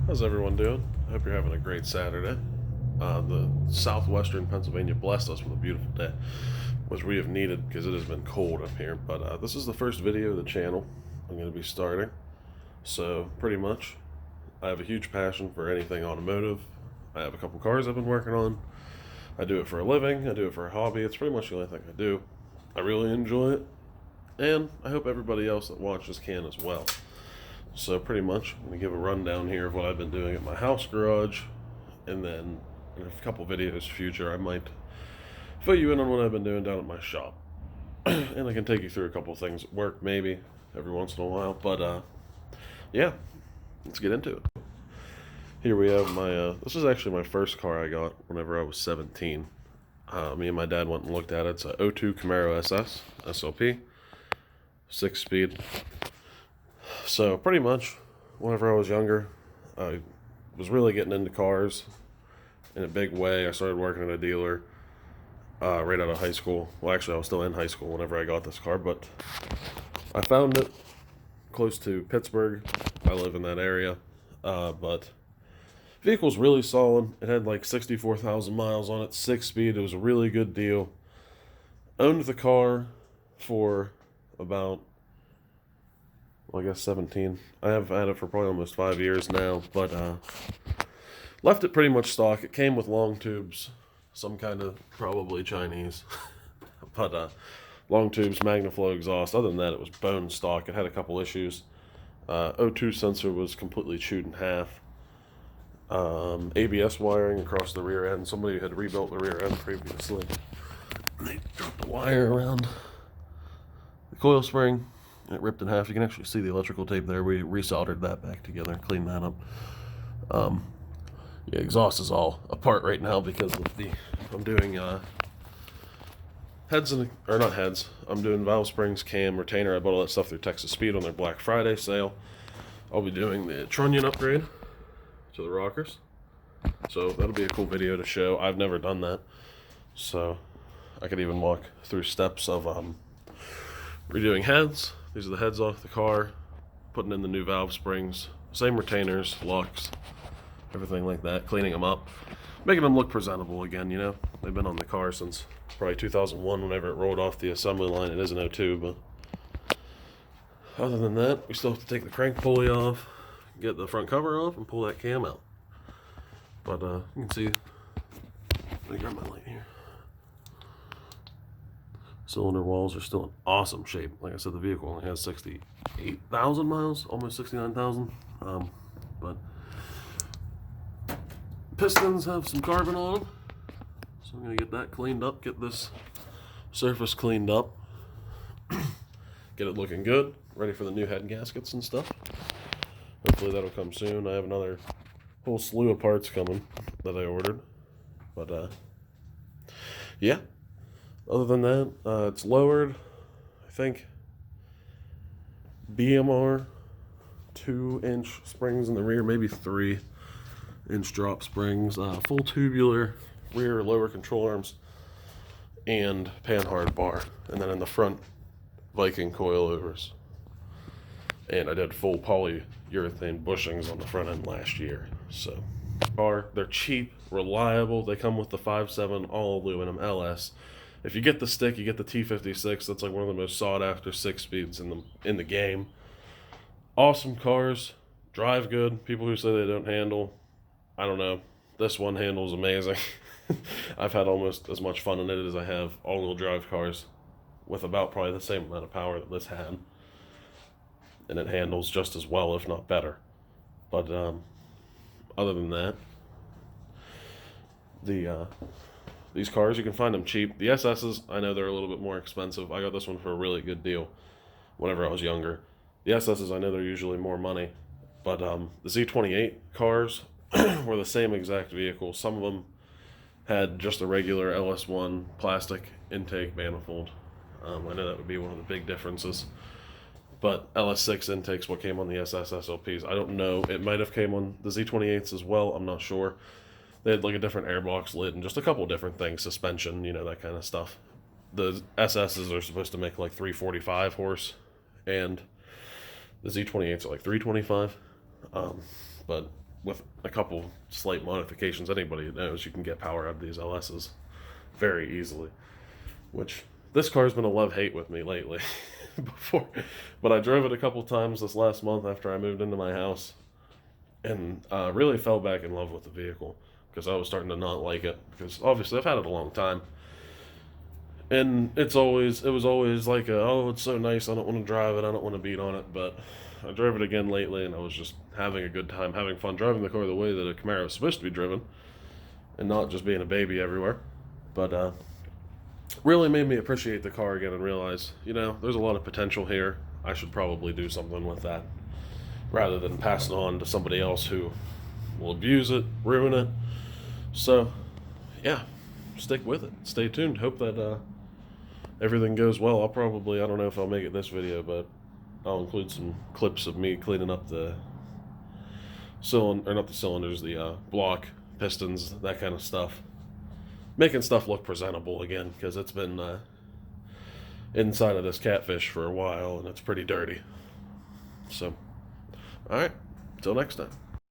How's everyone doing? I hope you're having a great Saturday. The southwestern Pennsylvania blessed us with a beautiful day, which we have needed because it has been cold up here. But this is the first video of the channel I'm going to be starting. So pretty much, I have a huge passion for anything automotive. I have a couple cars I've been working on. I do it for a living. I do it for a hobby. It's pretty much the only thing I do. I really enjoy it, and I hope everybody else that watches can as well. So pretty much, I'm going to give a rundown here of what I've been doing at my house garage, and then in a couple videos future, I might fill you in on what I've been doing down at my shop. And I can take you through a couple of things at work, maybe, every once in a while. But yeah, let's get into it. Here we have my, this is actually my first car I got whenever I was 17. Me and my dad went and looked at it. It's a '02 Camaro SS, SLP, 6-speed. So pretty much, whenever I was younger, I was really getting into cars in a big way. I started working at a dealer right out of high school. Well, actually, I was still in high school whenever I got this car, but I found it close to Pittsburgh. I live in that area, but vehicle's really solid. It had like 64,000 miles on it, 6-speed. It was a really good deal. Owned the car for about, well, I guess 17. I have had it for probably almost 5 years now, but left it pretty much stock. It came with long tubes, some kind of probably Chinese, but long tubes, MagnaFlow exhaust. Other than that, it was bone stock. It had a couple issues. O2 sensor was completely chewed in half. ABS wiring across the rear end. Somebody had rebuilt the rear end previously. They dropped the wire around the coil spring. It ripped in half. You can actually see the electrical tape there. We resoldered that back together, cleaned that up. Yeah, exhaust is all apart right now because of I'm doing heads or not heads. I'm doing valve springs, cam, retainer. I bought all that stuff through Texas Speed on their Black Friday sale. I'll be doing the trunnion upgrade to the rockers. So that'll be a cool video to show. I've never done that, so I could even walk through steps of redoing heads. These are the heads off the car, putting in the new valve springs, same retainers, locks, everything like that, cleaning them up, making them look presentable again, you know. They've been on the car since probably 2001 whenever it rolled off the assembly line. It is an '02, but other than that, we still have to take the crank pulley off, get the front cover off, and pull that cam out. But you can see, let me grab my light here. Cylinder walls are still in awesome shape. Like I said, the vehicle only has 68,000 miles, almost 69,000. But pistons have some carbon on them, so I'm gonna get that cleaned up, get this surface cleaned up, get it looking good, ready for the new head gaskets and stuff. Hopefully that'll come soon. I have another whole slew of parts coming that I ordered, but yeah. Other than that, it's lowered, I think, BMR 2-inch springs in the rear, maybe 3-inch drop springs, full tubular rear lower control arms, and panhard bar. And then in the front, Viking coilovers. And I did full polyurethane bushings on the front end last year. So, they're cheap, reliable. They come with the 5.7 all aluminum LS. If you get the stick, you get the T56. That's like one of the most sought after 6-speeds in the game. Awesome cars, drive good. People who say they don't handle, I don't know. This one handles amazing. I've had almost as much fun in it as I have all-wheel drive cars with about probably the same amount of power that this had. And it handles just as well, if not better. But other than that, these cars, you can find them cheap. The SS's, I know they're a little bit more expensive. I got this one for a really good deal whenever I was younger. The SS's, I know they're usually more money. But the Z28 cars were the same exact vehicle. Some of them had just a regular LS1 plastic intake manifold. I know that would be one of the big differences. But LS6 intake's what came on the SS SLPs. I don't know. It might have came on the Z28s as well. I'm not sure. They had like a different airbox lid and just a couple different things, suspension, you know, that kind of stuff. The SSs are supposed to make like 345 horse, and the Z28s are like 325. But with a couple slight modifications, anybody knows you can get power out of these LSs very easily. Which this car's been a love-hate with me lately. Before, but I drove it a couple times this last month after I moved into my house, and really fell back in love with the vehicle because I was starting to not like it, because obviously I've had it a long time, and it was always like oh, it's so nice, I don't want to drive it, I don't want to beat on it. But I drove it again lately, and I was just having a good time, having fun driving the car the way that a Camaro is supposed to be driven, and not just being a baby everywhere. But really made me appreciate the car again and realize, there's a lot of potential here. I should probably do something with that rather than pass it on to somebody else who will abuse it, ruin it. So, yeah, stick with it. Stay tuned. Hope that everything goes well. I don't know if I'll make it this video, but I'll include some clips of me cleaning up the not the cylinders, the block, pistons, that kind of stuff. Making stuff look presentable again, because it's been inside of this catfish for a while, and it's pretty dirty. So, alright, till next time.